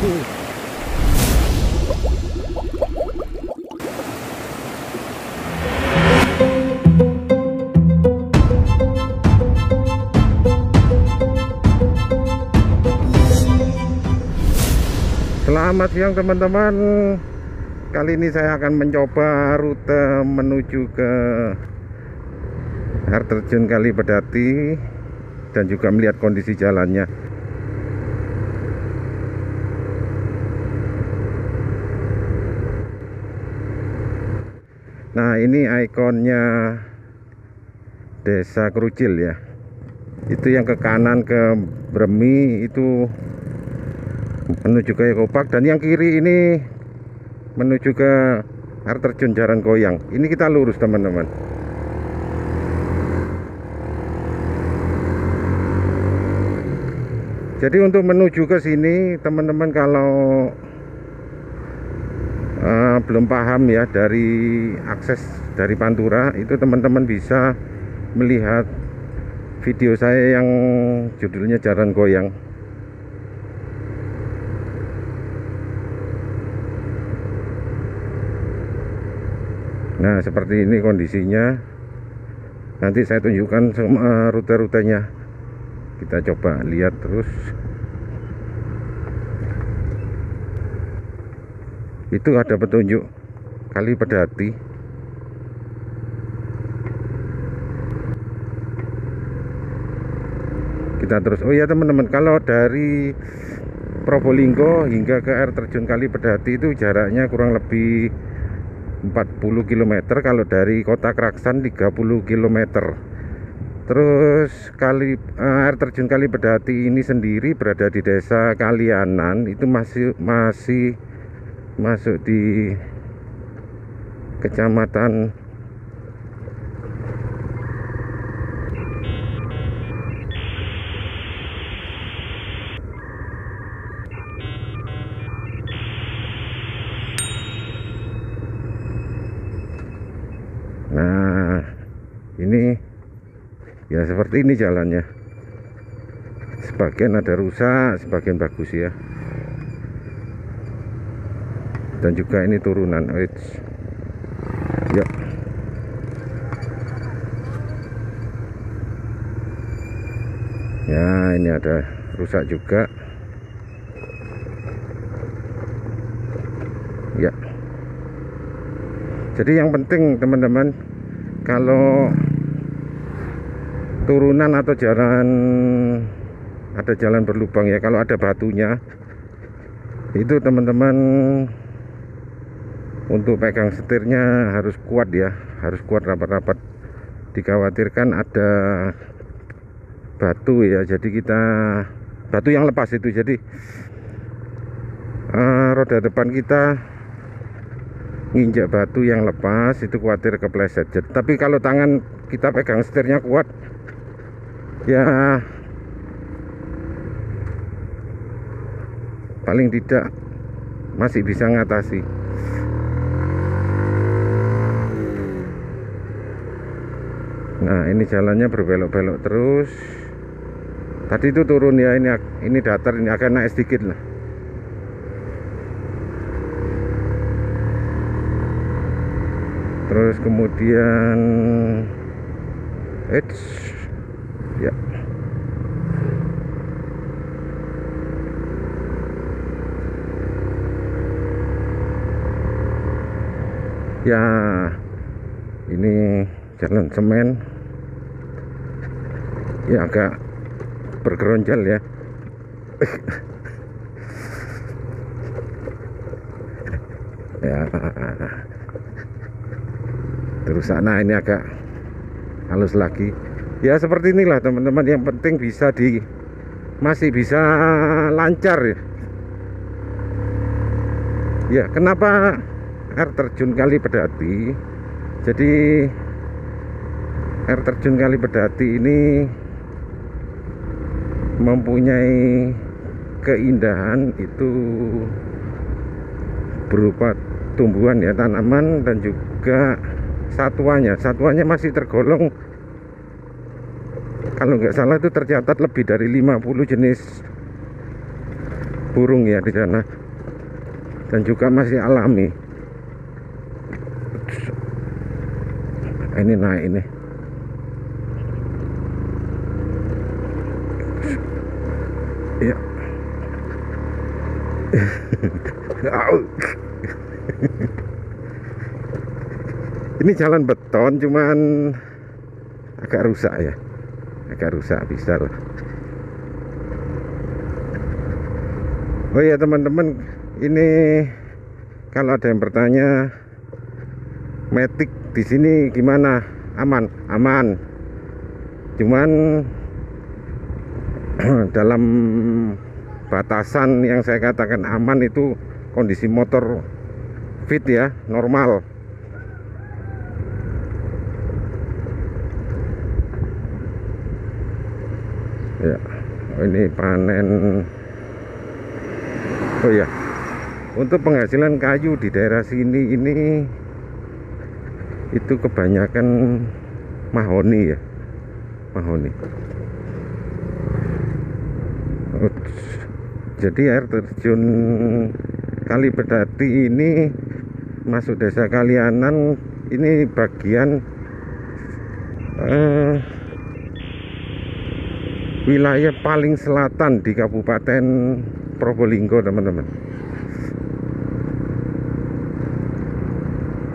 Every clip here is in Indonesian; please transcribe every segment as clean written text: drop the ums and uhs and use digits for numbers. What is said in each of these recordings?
Selamat siang teman-teman. Kali ini saya akan mencoba rute menuju ke air terjun Kali Pedati dan juga melihat kondisi jalannya. Nah, ini ikonnya Desa Krucil ya. Itu yang ke kanan ke Bremi itu menuju ke Ekopark, dan yang kiri ini menuju ke air terjun Jarangkoyang. Ini kita lurus teman-teman. Jadi untuk menuju ke sini teman-teman, kalau belum paham ya dari akses dari Pantura, itu teman-teman bisa melihat video saya yang judulnya Jarangkoyang. Nah, seperti ini kondisinya. Nanti saya tunjukkan semua rute-rutenya. Kita coba lihat terus. Itu ada petunjuk Kali Pedati. Kita terus. Oh ya teman-teman, kalau dari Probolinggo hingga ke air terjun Kali Pedati itu jaraknya kurang lebih 40 km. Kalau dari kota Kraksan 30 km. Terus air terjun Kali Pedati ini sendiri berada di desa Kalianan. Itu masih masuk di kecamatan Nah, ini ya seperti ini jalannya. Sebagian ada rusak, sebagian bagus ya. Dan juga ini turunan. Ya. Ya, ini ada rusak juga. Ya. Jadi yang penting teman-teman, kalau turunan atau jalan, ada jalan berlubang ya, kalau ada batunya itu teman-teman untuk pegang setirnya harus kuat ya, harus kuat rapat-rapat. Dikhawatirkan ada batu ya, jadi kita batu yang lepas itu, jadi roda depan kita nginjak batu yang lepas itu khawatir kepleset. Tapi kalau tangan kita pegang setirnya kuat ya, paling tidak masih bisa ngatasi. Nah, ini jalannya berbelok-belok terus. Tadi itu turun ya, ini datar, ini akan naik sedikit lah. Terus kemudian ya. Ya, ini jalan semen. Ya agak bergeronjal ya. Ya. Terus sana ini agak halus lagi. Ya seperti inilah teman-teman, yang penting bisa masih bisa lancar ya. Ya, kenapa air terjun Kali Pedati? Jadi air terjun Kali Pedati ini mempunyai keindahan itu berupa tumbuhan ya, tanaman, dan juga satuannya masih tergolong, kalau nggak salah itu tercatat lebih dari 50 jenis burung ya di sana, dan juga masih alami. Ini naik ini. Ya. Ini jalan beton, cuman agak rusak ya, agak rusak, bisa lah. Oh ya teman-teman, ini kalau ada yang bertanya Matic di sini gimana, aman, aman. Cuman dalam batasan yang saya katakan aman itu kondisi motor fit ya, normal. Ya, ini panen. Oh ya, untuk penghasilan kayu di daerah sini ini itu kebanyakan mahoni ya, mahoni. Jadi air terjun Kali Pedati ini masuk desa Kalianan, ini bagian wilayah paling selatan di Kabupaten Probolinggo teman-teman.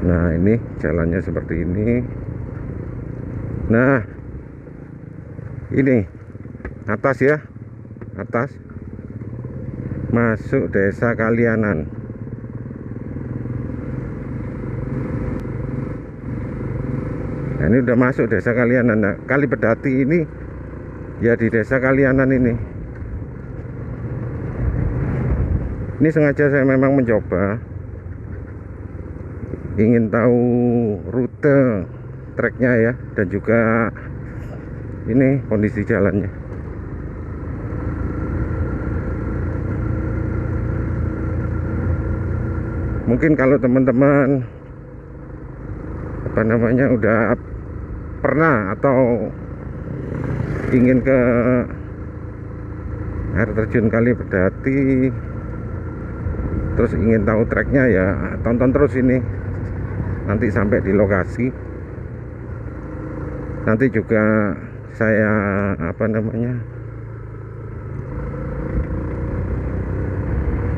Nah ini jalannya seperti ini. Nah ini atas ya, atas masuk desa Kalianan. Nah ini udah masuk desa Kalianan. Nah, Kali Pedati ini ya di desa Kalianan ini. Ini sengaja saya memang mencoba, ingin tahu rute treknya ya, dan juga ini kondisi jalannya. Mungkin kalau teman-teman apa namanya udah pernah atau ingin ke air terjun Kali Pedati, terus ingin tahu treknya ya tonton terus ini, nanti sampai di lokasi. Nanti juga saya apa namanya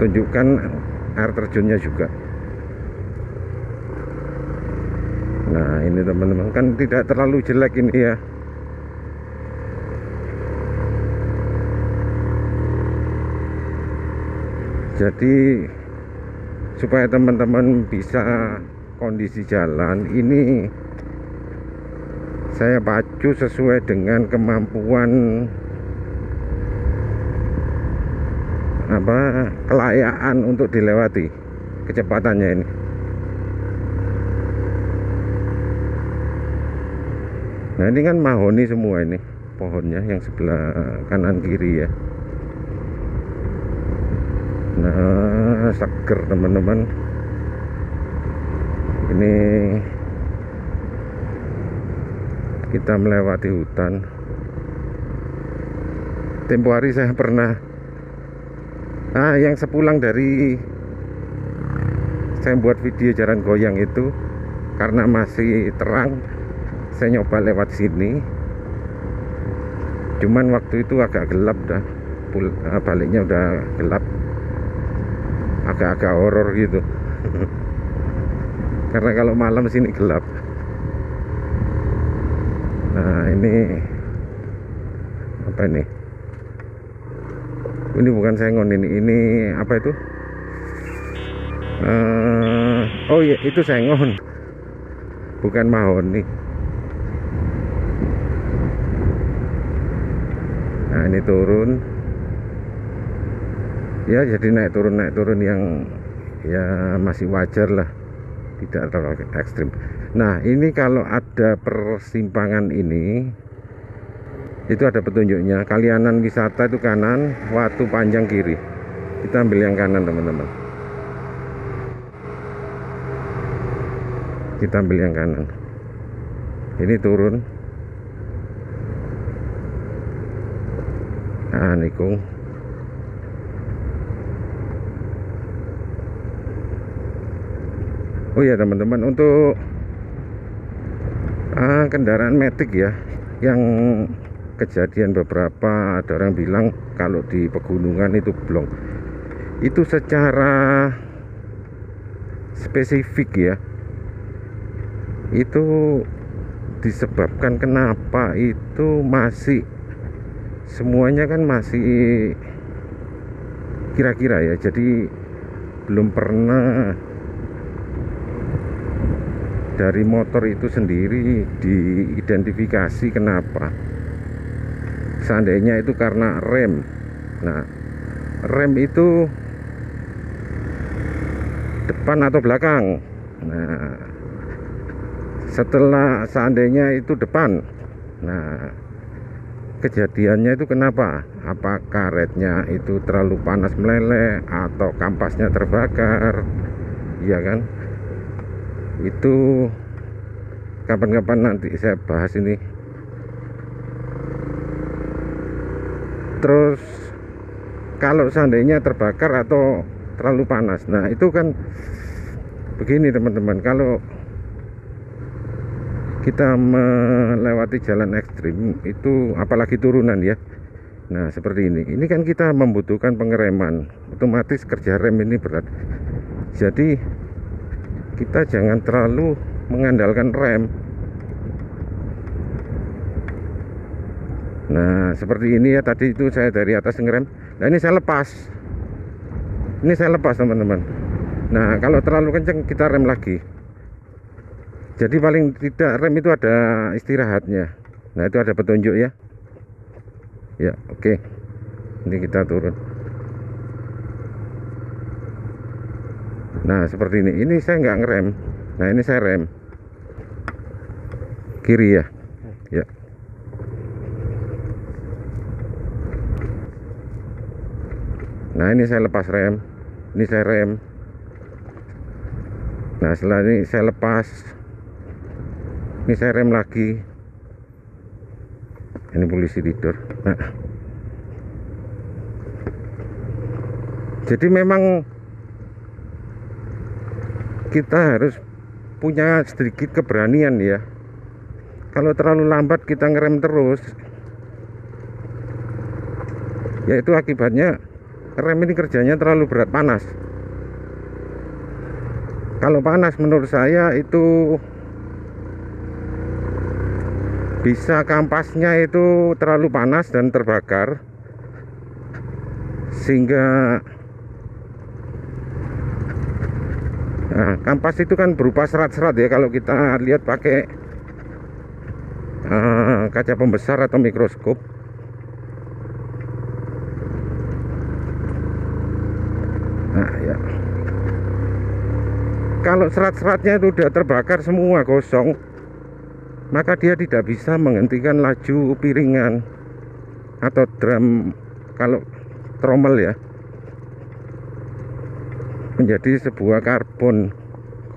tunjukkan air terjunnya juga. Nah ini teman-teman, kan tidak terlalu jelek ini ya. Jadi supaya teman-teman bisa kondisi jalan ini saya pacu sesuai dengan kemampuan apa kelayaan untuk dilewati kecepatannya ini. Nah ini kan mahoni semua ini pohonnya yang sebelah kanan kiri ya. Nah seger teman-teman. Ini kita melewati hutan. Tempo hari saya pernah yang sepulang dari saya buat video jalan goyang itu, karena masih terang saya nyoba lewat sini, cuman waktu itu agak gelap dah, baliknya udah gelap, agak-agak horor gitu. Karena kalau malam sini gelap. Nah ini apa ini? Ini bukan sengon, ini apa itu? Oh iya itu sengon, bukan mahoni. Nah ini turun ya, jadi naik turun yang ya masih wajar lah, tidak terlalu ekstrim. Nah ini kalau ada persimpangan ini, itu ada petunjuknya, Kalianan wisata itu kanan, Watu Panjang kiri. Kita ambil yang kanan teman-teman, kita ambil yang kanan. Ini turun. Nah nikung. Oh ya teman-teman, untuk kendaraan matic ya, yang kejadian beberapa ada orang bilang kalau di pegunungan itu blong, itu secara spesifik ya, itu disebabkan kenapa itu masih semuanya kan masih kira-kira ya, jadi belum pernah dari motor itu sendiri diidentifikasi kenapa. Seandainya itu karena rem. Nah, rem itu depan atau belakang. Nah, setelah seandainya itu depan, nah kejadiannya itu kenapa? Apa karetnya itu terlalu panas meleleh atau kampasnya terbakar, iya kan? Itu kapan-kapan nanti saya bahas ini. Terus kalau seandainya terbakar atau terlalu panas, nah itu kan begini teman-teman, kalau kita melewati jalan ekstrim itu apalagi turunan ya, nah seperti ini kan kita membutuhkan pengereman, otomatis kerja rem ini berat. Jadi kita jangan terlalu mengandalkan rem. Nah seperti ini ya, tadi itu saya dari atas ngerem, nah ini saya lepas, teman-teman. Nah kalau terlalu kencang kita rem lagi, jadi paling tidak rem itu ada istirahatnya. Nah itu ada petunjuk ya. Ya oke, ini kita turun. Nah seperti ini saya nggak ngerem. Nah ini saya rem kiri ya. Ya. Nah ini saya lepas rem, ini saya rem. Nah setelah ini saya lepas, ini saya rem lagi. Ini polisi tidur. Nah, jadi memang kita harus punya sedikit keberanian ya. Kalau terlalu lambat kita ngerem terus, yaitu akibatnya rem ini kerjanya terlalu berat, panas. Kalau panas menurut saya itu bisa kampasnya itu terlalu panas dan terbakar, sehingga nah, kampas itu kan berupa serat-serat ya, kalau kita lihat pakai kaca pembesar atau mikroskop. Nah ya, kalau serat-seratnya itu udah terbakar semua, gosong, maka dia tidak bisa menghentikan laju piringan atau drum, kalau tromel ya, menjadi sebuah karbon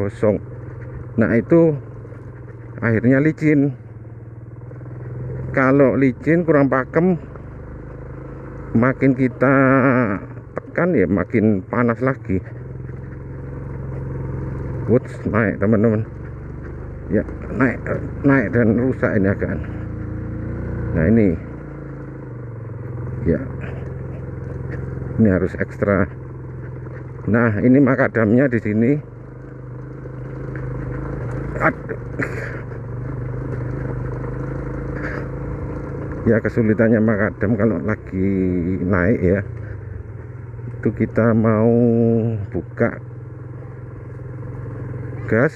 gosong. Nah itu akhirnya licin. Kalau licin kurang pakem, makin kita tekan ya makin panas lagi. Wuts, naik teman-teman ya, naik dan rusak ini agak. Nah ini ya, ini harus ekstra. Nah ini makadamnya di sini. Aduh. Ya kesulitannya makadam kalau lagi naik ya, itu kita mau buka gas,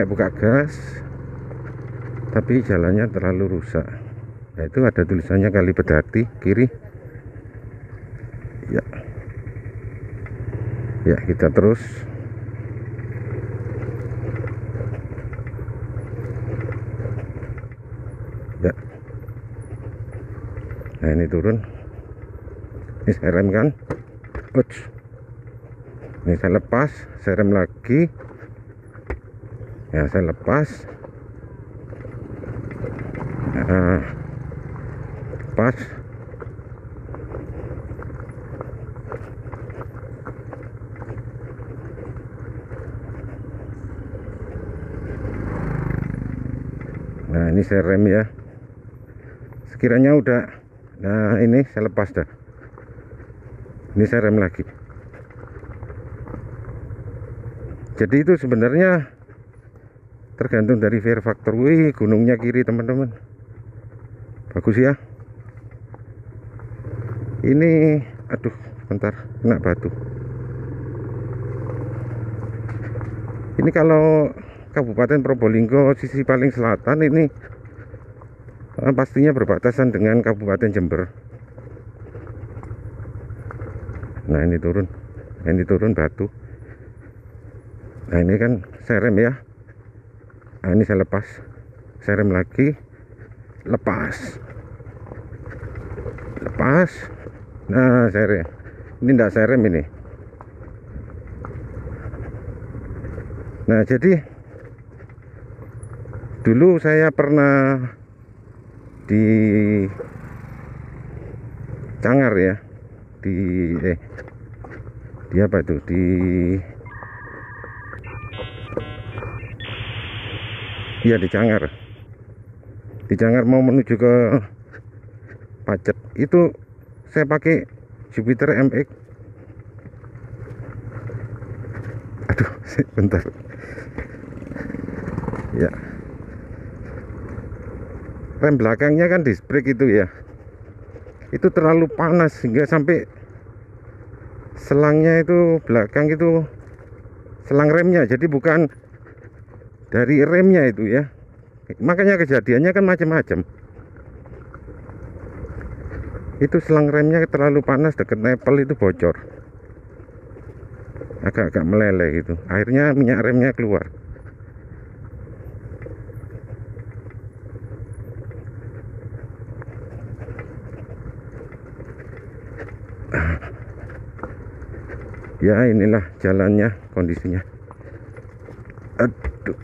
buka gas, tapi jalannya terlalu rusak. Nah itu ada tulisannya kali Pedati kiri ya. Ya kita terus. Ya. Nah ini turun, ini saya rem kan. Uts. Ini saya lepas, saya rem lagi ya, saya lepas. Pas ini saya rem ya, sekiranya udah. Nah ini saya lepas dah, ini saya rem lagi. Jadi itu sebenarnya tergantung dari fear factor. Wih, gunungnya kiri teman-teman, bagus ya. Ini aduh bentar, kena batu. Ini kalau Kabupaten Probolinggo sisi paling selatan ini pastinya berbatasan dengan Kabupaten Jember. Nah ini turun batu. Nah ini kan saya rem ya. Nah ini saya lepas, saya rem lagi, lepas. Nah saya rem, ini enggak saya rem ini. Nah jadi dulu saya pernah di Cangar ya, di apa itu, di Cangar. Di Cangar mau menuju ke Pacet itu saya pakai Jupiter MX. Aduh bentar ya, rem belakangnya kan disc brake itu ya, itu terlalu panas sehingga sampai selangnya itu belakang itu, selang remnya, jadi bukan dari remnya itu ya. Makanya kejadiannya kan macam-macam. Itu selang remnya terlalu panas, deket nepel itu bocor, agak-agak meleleh gitu, akhirnya minyak remnya keluar. Ya inilah jalannya, kondisinya. Aduh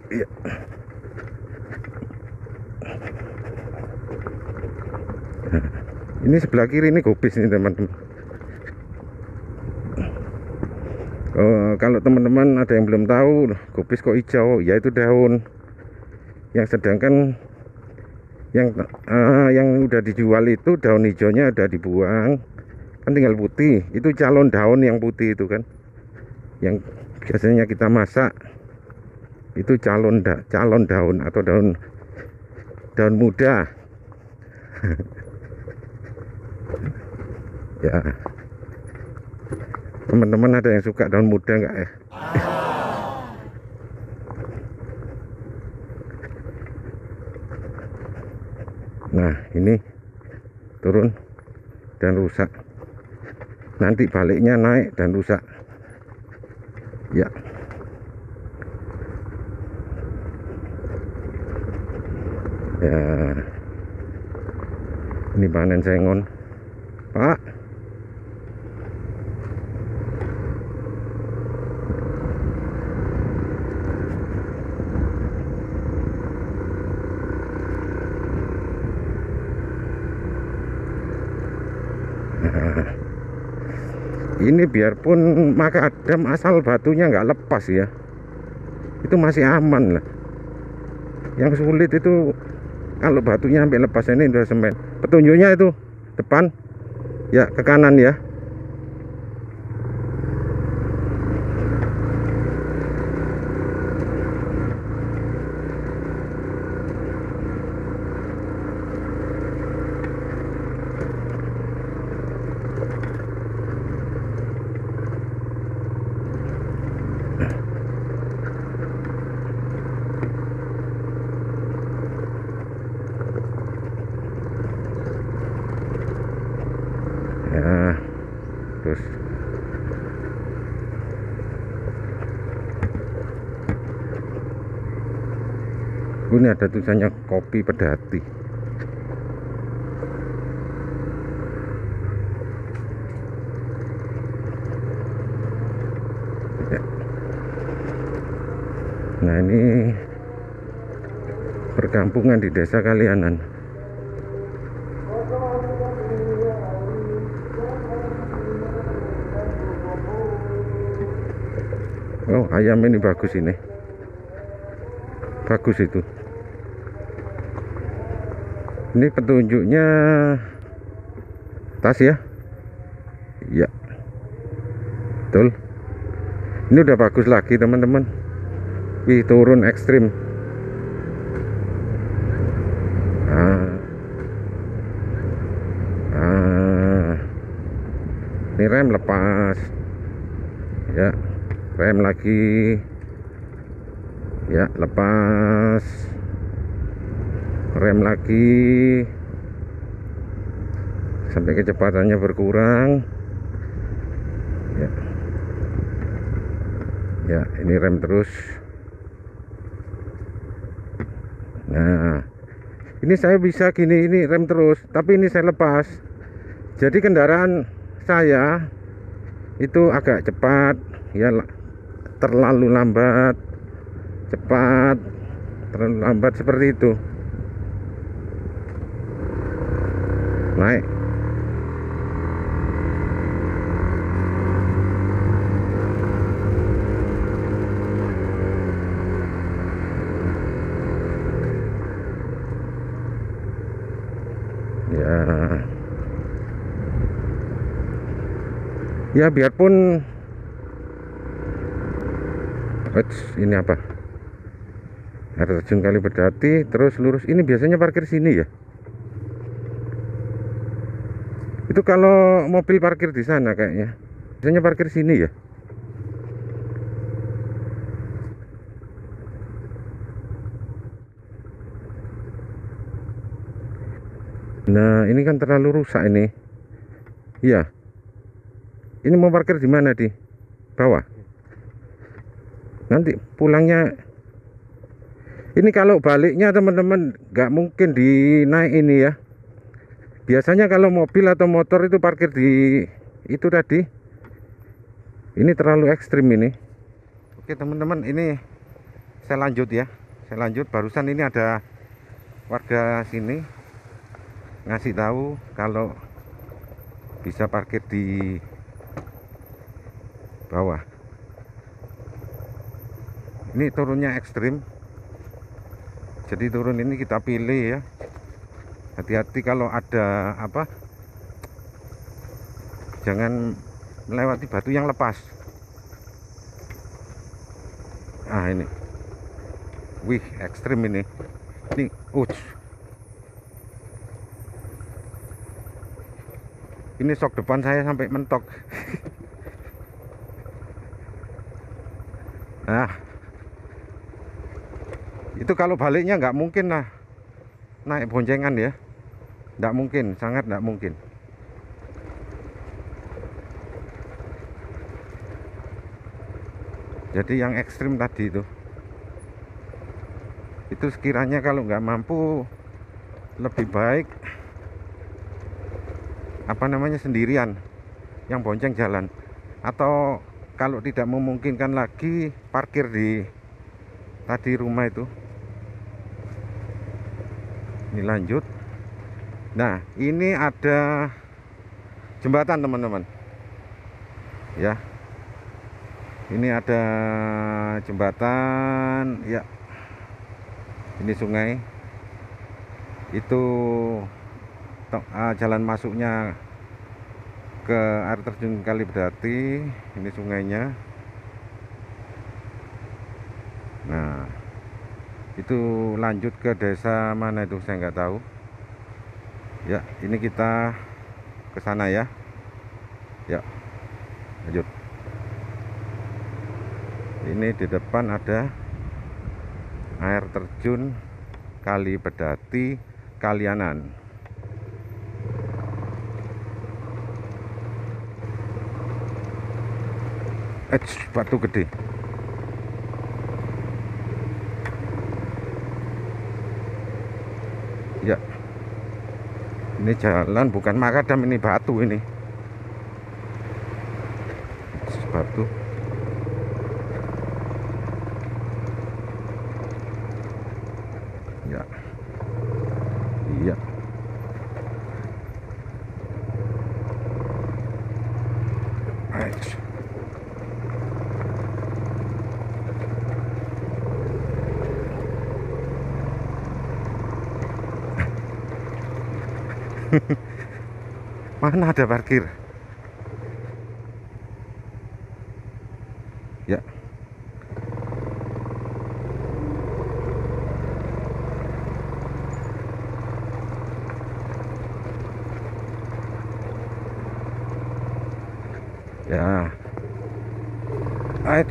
ya. Ini sebelah kiri ini gubis nih teman-teman. Kalau teman-teman ada yang belum tahu, gubis kok hijau, ya itu daun. Yang sedangkan yang udah dijual itu daun hijaunya udah dibuang, kan tinggal putih. Itu calon daun yang putih itu kan, yang biasanya kita masak itu calon daun atau daun muda. Ya teman-teman ada yang suka daun muda enggak ya? Nah ini turun dan rusak, nanti baliknya naik dan rusak ya. Ya ini panen sengon Pak. Nah, ini biarpun makadam asal batunya nggak lepas ya, itu masih aman lah. Yang sulit itu kalau batunya sampai lepas. Ini udah semen, petunjuknya itu depan ya, ke kanan ya. Ya terus ini ada tulisannya kopi pedati. Ya. Nah ini perkampungan di Desa Kalianan. Oh ayam ini bagus, ini bagus itu. Ini petunjuknya tas ya. Ya, betul. Ini udah bagus lagi teman-teman. Wih, turun ekstrim. Ini rem lepas ya, rem lagi ya, lepas, rem lagi sampai kecepatannya berkurang ya. Ya, ini rem terus. Nah, ini saya bisa gini, ini rem terus, tapi ini saya lepas. Jadi kendaraan saya itu agak cepat ya, terlalu lambat, cepat, terlalu lambat, seperti itu. Naik. Ya biarpun ini apa, air terjun Kali Berdati, terus lurus. Ini biasanya parkir sini ya. Itu kalau mobil parkir di sana kayaknya biasanya parkir sini ya. Nah, ini kan terlalu rusak ini. Iya. Ini mau parkir di mana, di bawah? Nanti pulangnya. Ini kalau baliknya teman-teman nggak mungkin dinaik ini ya. Biasanya kalau mobil atau motor itu parkir di itu tadi. Ini terlalu ekstrim ini. Oke teman-teman, ini saya lanjut ya. Saya lanjut, barusan ini ada warga sini ngasih tahu kalau bisa parkir di bawah. Ini turunnya ekstrim, jadi turun ini kita pilih ya. Hati-hati kalau ada apa, jangan melewati batu yang lepas. Ah ini, wih ekstrim ini. Ini ini sok depan saya sampai mentok. Nah, itu kalau baliknya nggak mungkin lah naik boncengan ya, nggak mungkin, sangat nggak mungkin. Jadi yang ekstrim tadi itu sekiranya kalau nggak mampu, lebih baik apa namanya sendirian, yang bonceng jalan, atau kalau tidak memungkinkan lagi parkir di tadi rumah itu. Ini lanjut. Nah, ini ada jembatan teman-teman ya. Ini ada jembatan ya. Ini sungai. Itu jalan masuknya ke air terjun Kali Berdati. Ini sungainya. Nah, itu lanjut ke desa mana itu saya nggak tahu ya. Ini kita ke sana ya. Ya, lanjut. Ini di depan ada air terjun Kali Berdati Kalianan. Batu gede. Ya, ini jalan bukan makadam, ini batu ini. Batu. Ya. Iya. Mana ada parkir? Ya. Ya. Ait.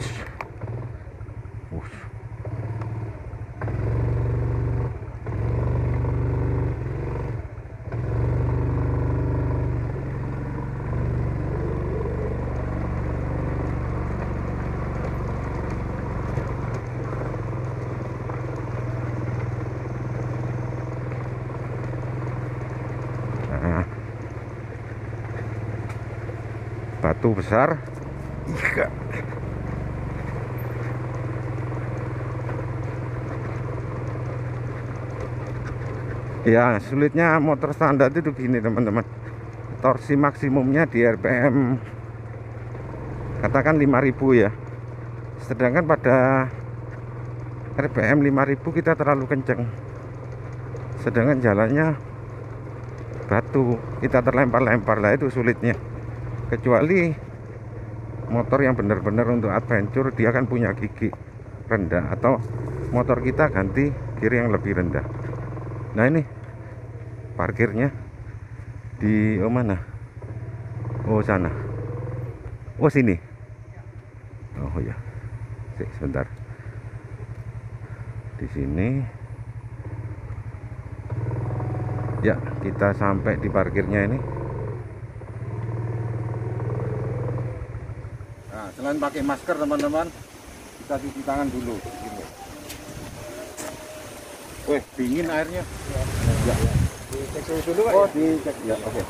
Nah, batu besar. Iya. Ya, sulitnya motor standar itu gini teman-teman. Torsi maksimumnya di RPM katakan 5000 ya. Sedangkan pada RPM 5000 kita terlalu kenceng. Sedangkan jalannya batu, kita terlempar-lempar lah, itu sulitnya. Kecuali motor yang benar-benar untuk adventure, dia kan punya gigi rendah, atau motor kita ganti kiri yang lebih rendah. Nah ini parkirnya di mana? Oh sana. Oh sini. Oh ya. Sebentar. Di sini. Ya, kita sampai di parkirnya ini. Nah, selain pakai masker teman-teman, kita cuci tangan dulu. Gini. Wih, dingin airnya. Ya. Dicek suhu dulu, Pak. Oh, dicek. Ya, oke.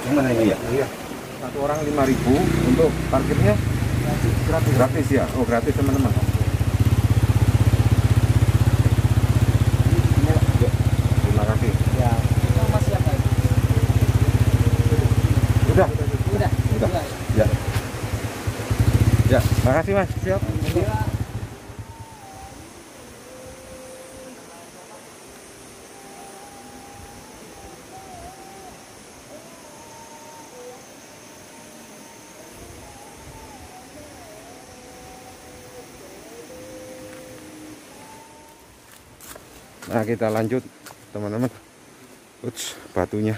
Yang mana ini ya? Iya. Satu orang 5000 untuk parkirnya gratis. Gratis ya? Oh, gratis teman-teman. Terima kasih. Ya. Masih apa? Udah. Ya. Ya, makasih Mas. Siap. Nah, kita lanjut teman-teman. Uts, batunya.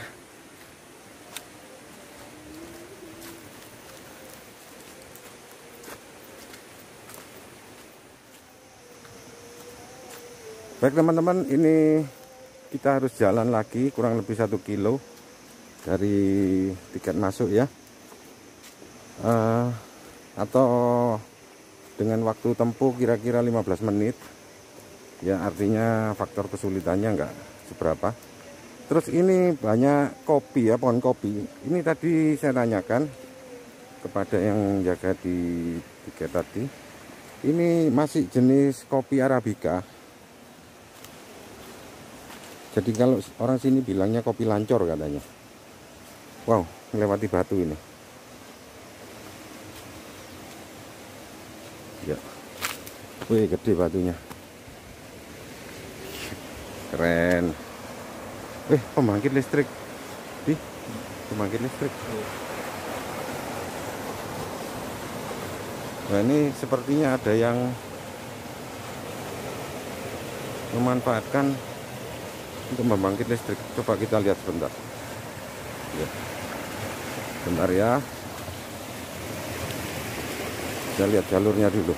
Baik teman-teman, ini kita harus jalan lagi kurang lebih 1 kilo dari tiket masuk ya. Atau dengan waktu tempuh kira-kira 15 menit. Ya, artinya faktor kesulitannya enggak seberapa. Terus ini banyak kopi ya, pohon kopi. Ini tadi saya tanyakan kepada yang jaga di tiket tadi. Ini masih jenis kopi Arabica. Jadi kalau orang sini bilangnya kopi lancor katanya. Wow, melewati batu ini. Ya. Wih, gede batunya. Keren. Pembangkit listrik. Pembangkit listrik. Nah, ini sepertinya ada yang memanfaatkan untuk membangkit listrik. Coba kita lihat sebentar. Ya. Bentar ya. Kita lihat jalurnya dulu.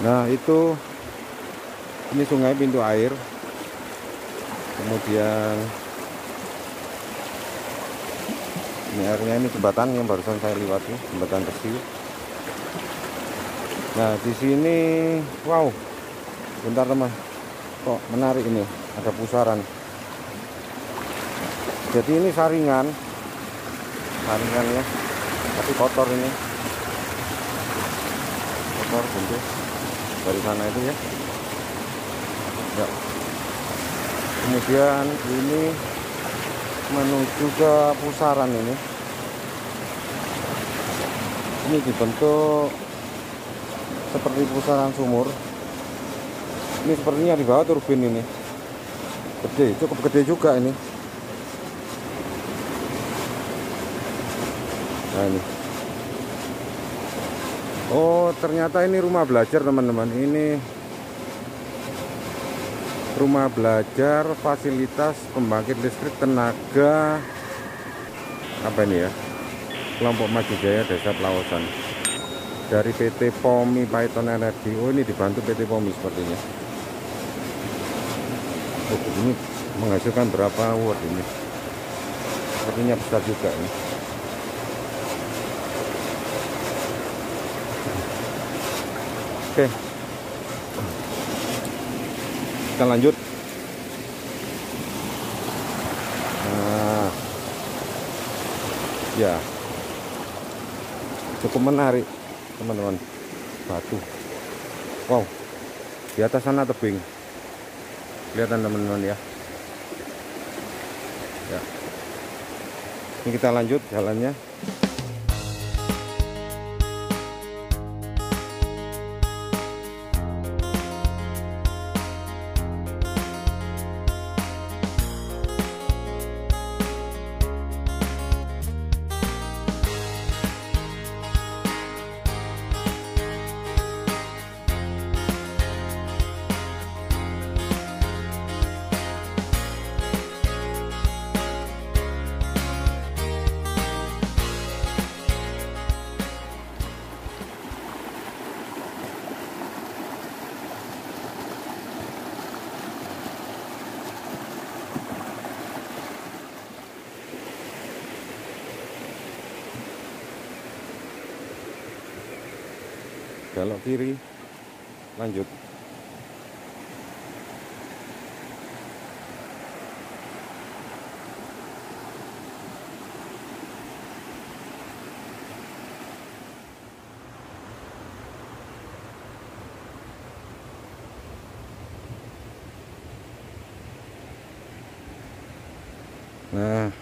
Nah, itu ini sungai pintu air. Kemudian ini airnya, ini jembatan yang barusan saya lewati, jembatan besi. Nah, di sini wow. Bentar teman. Kok menarik ini, ada pusaran. Jadi ini saringan. Saringannya. Tapi kotor ini. Kotor bentuk dari sana itu ya. Ya. Kemudian ini menuju ke pusaran ini. Ini dibentuk seperti pusaran sumur. Ini sepertinya di bawah turbin ini. Gede, cukup gede juga ini. Nah ini. Oh, ternyata ini rumah belajar teman-teman. Ini rumah belajar fasilitas pembangkit listrik tenaga apa ini ya? Kelompok Maju Jaya Desa Pelausan. Dari PT POMI Python Energy. Oh, ini dibantu PT POMI sepertinya. Oh, ini menghasilkan berapa watt ini? Sepertinya besar juga ini. Oke, kita lanjut. Nah, ya, cukup menarik teman-teman. Batu, wow, di atas sana tebing, kelihatan teman-teman ya. Ya, ini kita lanjut jalannya. Belok kiri, lanjut. Nah,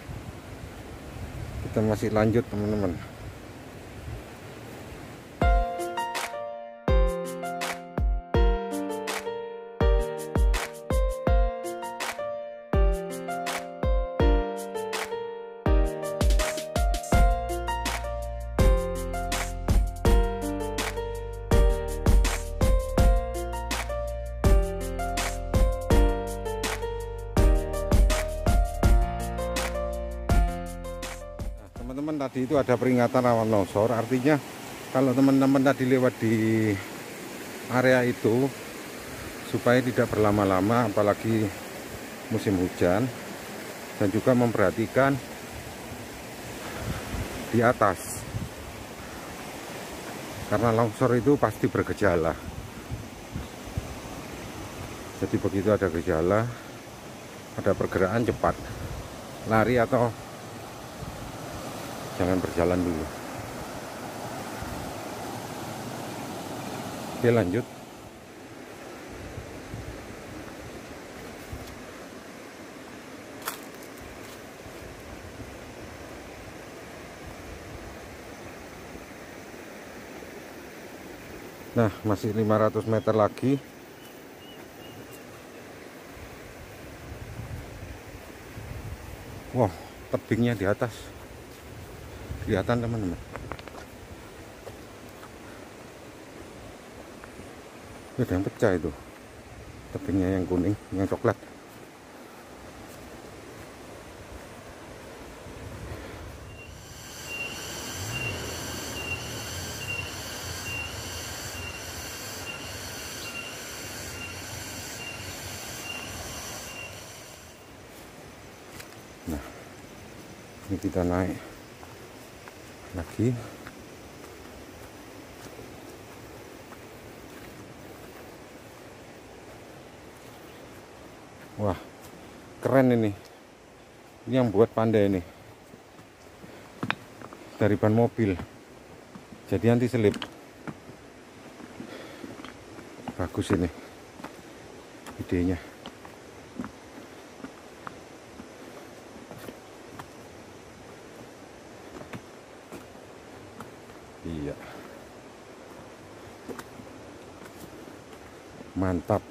kita masih lanjut teman-teman. Teman-teman, tadi itu ada peringatan rawan longsor, artinya kalau teman-teman tadi lewat di area itu supaya tidak berlama-lama apalagi musim hujan, dan juga memperhatikan di atas karena longsor itu pasti bergejala. Jadi begitu ada gejala, ada pergerakan cepat, lari atau jangan berjalan dulu. Oke, lanjut. Nah, masih 500 meter lagi. Wow, tebingnya di atas. Kelihatan teman-teman. Ada yang pecah itu. Tebingnya yang kuning, yang coklat. Nah, ini kita naik lagi. Wah, keren ini. Ini yang buat pandai ini. Dari ban mobil. Jadi anti selip. Bagus ini idenya. Iya, mantap.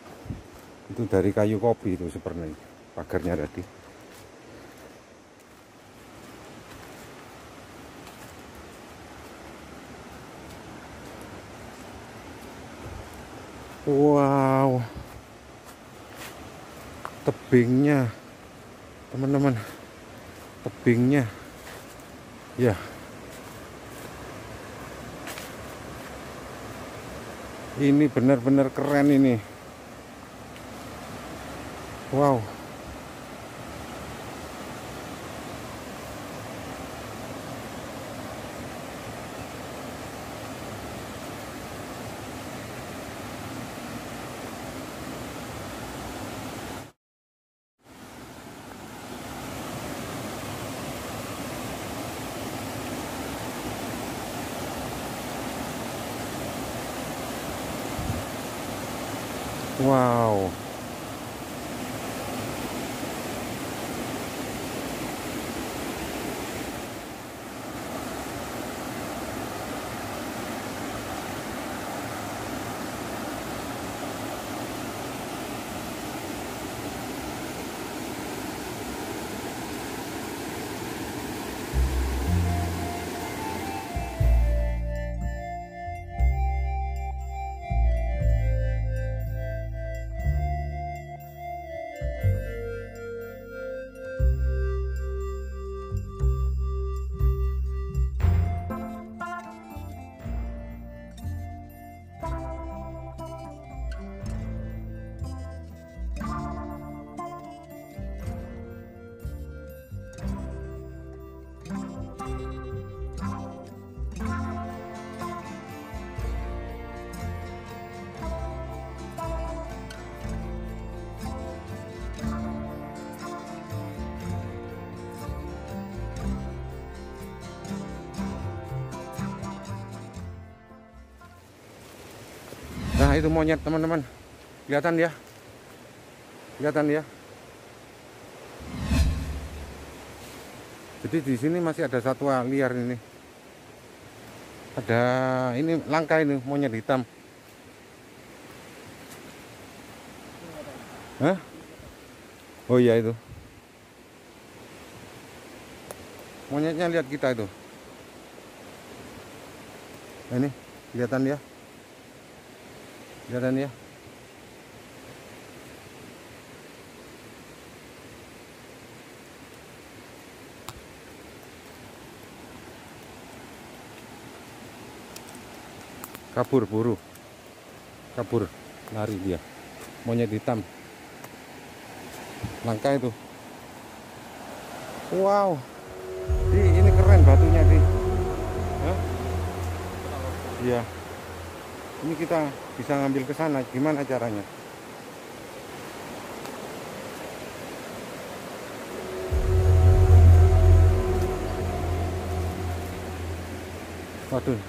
Itu dari kayu kopi itu seperti pagarnya tadi. Wow, tebingnya teman-teman, tebingnya ya, ini benar-benar keren ini. Wow, wow. Nah, itu monyet teman-teman, kelihatan ya, kelihatan ya. Jadi di sini masih ada satwa liar ini. Ada ini langka ini monyet hitam. Hah? Oh iya itu. Monyetnya lihat kita itu. Nah, ini kelihatan ya. Kelihatan ya. Kabur buru. Kabur, lari dia. Monyet hitam. Langka itu. Wow. Ini keren batunya, Di. Hah? Iya. Ini kita bisa ngambil ke sana, gimana caranya? Waduh.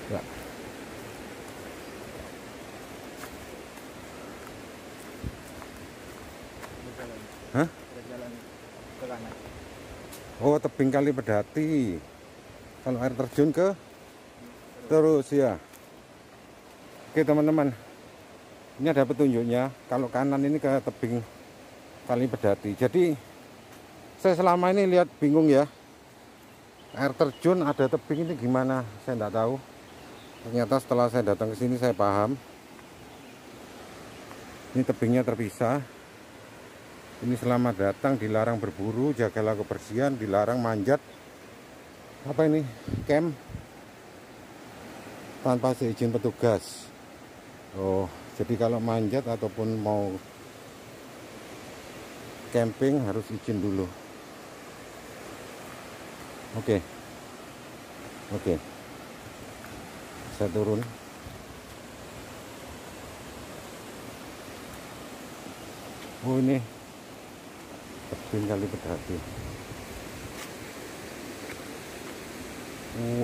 Ya. Hah? Jalan ke kanan. Oh, tebing kali Pedati. Kalau air terjun ke terus ya. Oke teman-teman, ini ada petunjuknya. Kalau kanan ini ke tebing kali Pedati. Jadi saya selama ini lihat bingung ya, air terjun ada tebing ini gimana, saya tidak tahu. Ternyata setelah saya datang ke sini saya paham. Ini tebingnya terpisah. Ini selamat datang, dilarang berburu, jagalah kebersihan, dilarang manjat. Apa ini? Camp tanpa seizin petugas. Oh, jadi kalau manjat ataupun mau camping harus izin dulu. Oke. Oke. Saya turun. Oh, ini tebing kali Pedati.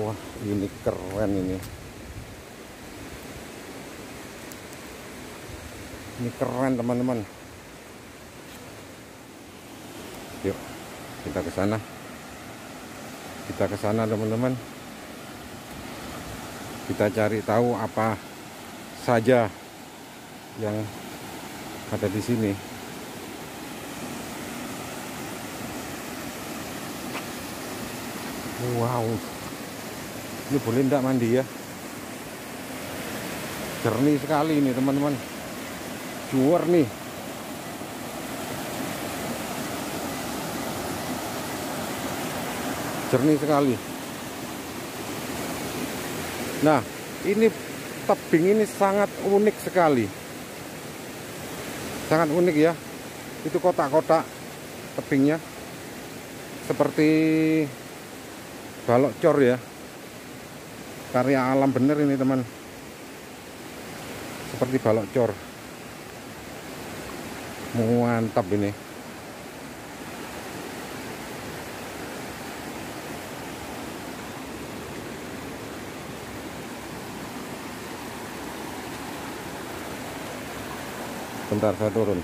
Wah, ini keren ini. Ini keren teman-teman. Yuk, kita ke sana. Kita ke sana teman-teman. Kita cari tahu apa saja yang ada di sini. Wow, ini boleh enggak mandi ya? Jernih sekali ini teman-teman, juar nih. Jernih sekali. Nah, ini tebing ini sangat unik sekali. Sangat unik ya. Itu kotak-kotak tebingnya seperti balok cor ya. Karya alam bener ini teman. Seperti balok cor. Mantap ini. Bentar, saya turun.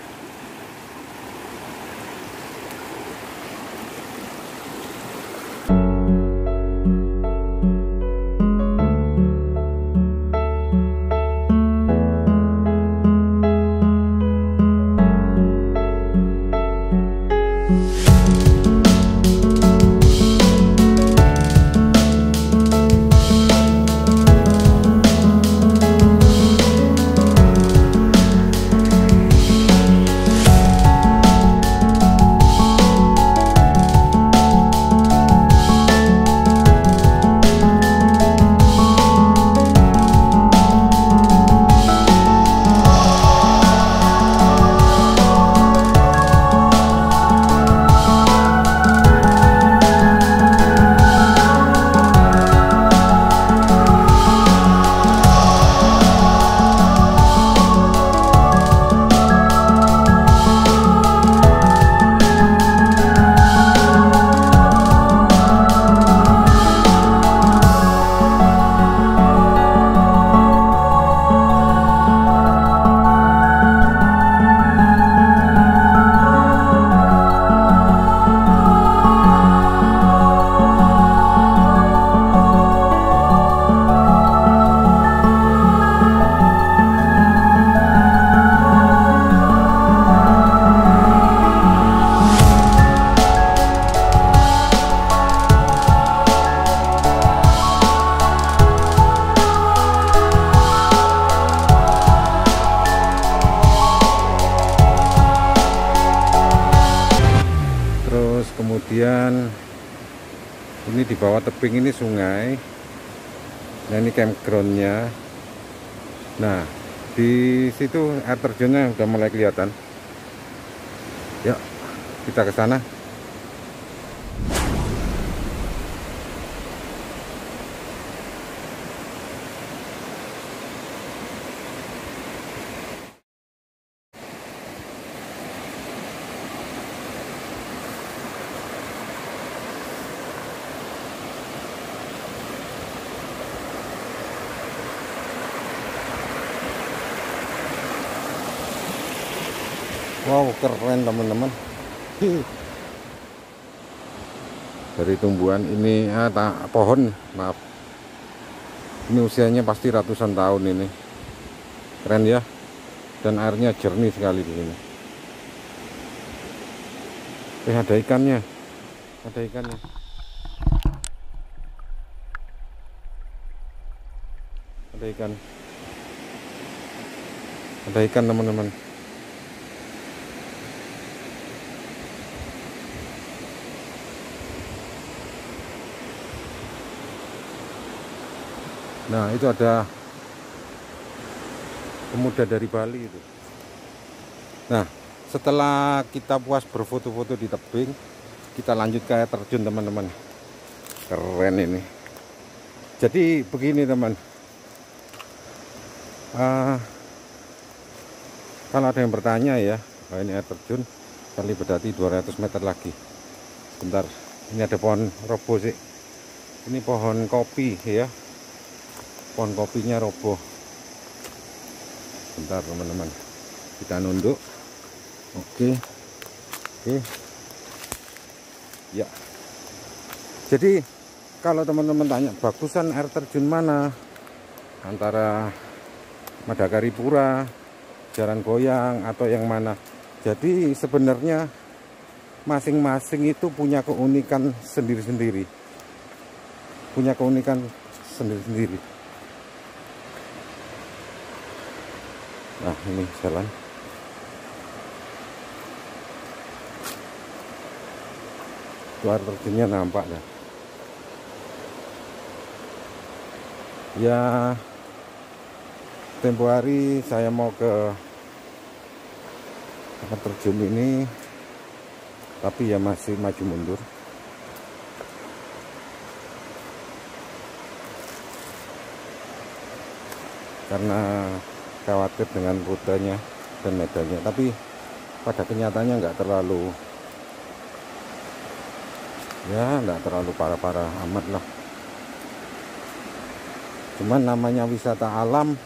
Kemudian ini di bawah tebing ini sungai. Nah, ini campgroundnya. Nah, di situ air terjunnya udah mulai kelihatan. Yuk, kita ke sana. Wow, keren teman-teman. Dari tumbuhan ini, pohon, maaf. Ini usianya pasti ratusan tahun ini. Keren ya. Dan airnya jernih sekali di sini. Ada ikannya. Ada ikannya. Ada ikan. Ada ikan teman-teman. Nah, itu ada pemuda dari Bali itu. Nah, setelah kita puas berfoto-foto di tebing, kita lanjut ke air terjun teman-teman. Keren ini. Jadi begini teman, kalau ada yang bertanya ya, ini air terjun Kali Bedati 200 meter lagi. Bentar, ini ada pohon roboh sih. Ini pohon kopi ya. Pohon kopinya roboh. Bentar teman-teman, kita nunduk. Oke. Ya, jadi kalau teman-teman tanya bagusan air terjun mana antara Madakaripura jaran goyang atau yang mana. Jadi sebenarnya masing-masing itu punya keunikan sendiri-sendiri. Punya keunikan sendiri-sendiri. Nah, ini jalan. Itu air terjunnya nampak ya. Ya, tempo hari saya mau ke air terjun ini, tapi ya masih maju mundur. Karena khawatir dengan rutenya dan medannya, tapi pada kenyataannya nggak terlalu parah-parah amat lah. Cuman namanya wisata alam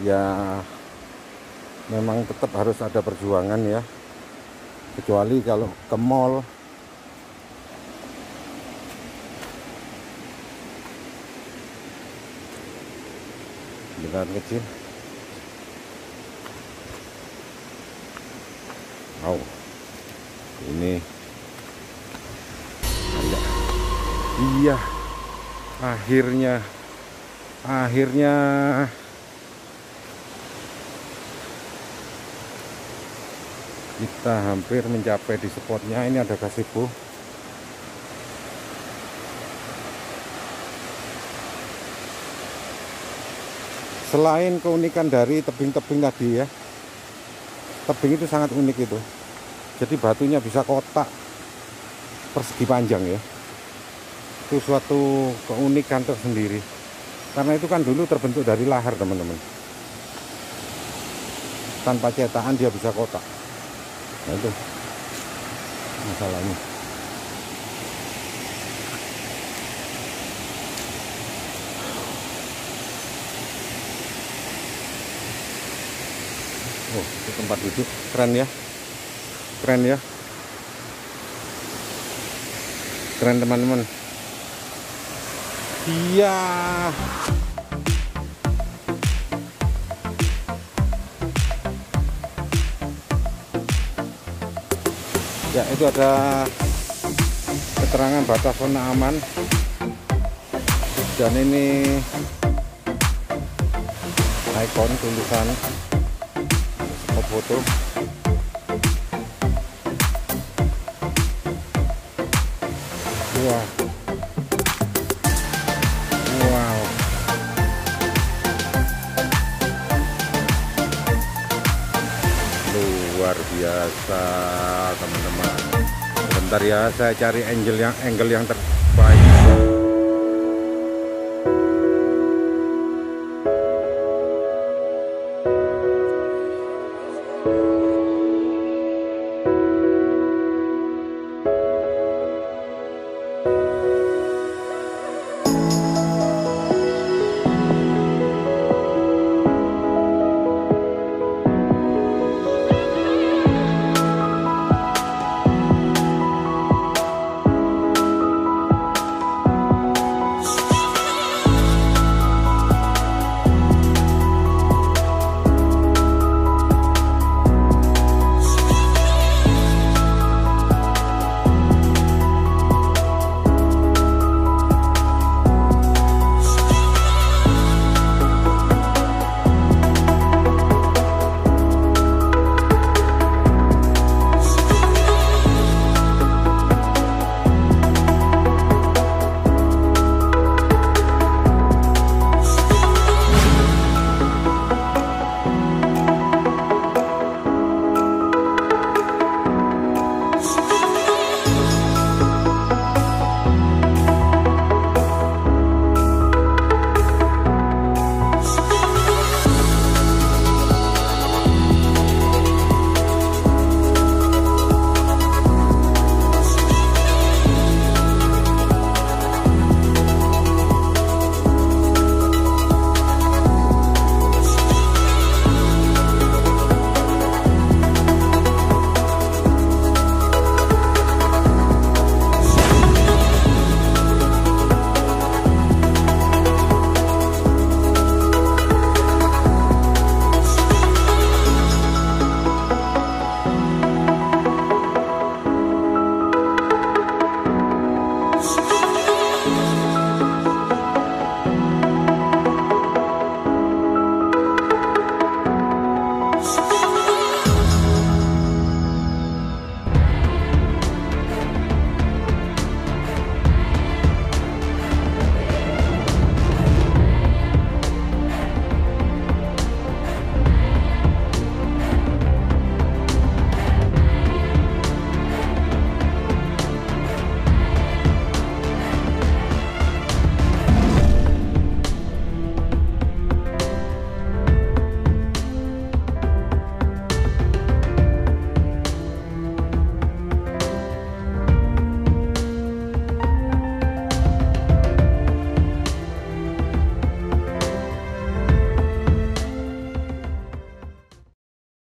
ya memang tetap harus ada perjuangan ya, kecuali kalau ke mall. Jalan kecil. Oh, ini ada. Iya, akhirnya kita hampir mencapai di spotnya. Ini ada gazebo. Selain keunikan dari tebing-tebing tadi ya, tebing itu sangat unik itu. Jadi batunya bisa kotak persegi panjang ya. Itu suatu keunikan tersendiri. Karena itu kan dulu terbentuk dari lahar teman-teman. Tanpa cetakan dia bisa kotak. Nah itu masalahnya. Oh, itu tempat duduk keren ya. Keren ya. Keren teman-teman. Iya. Ya, itu ada keterangan batas zona aman. Dan ini ikon tulisan spot foto. Wah. Wow. Luar biasa teman-teman. Bentar ya, saya cari angle yang terbaik.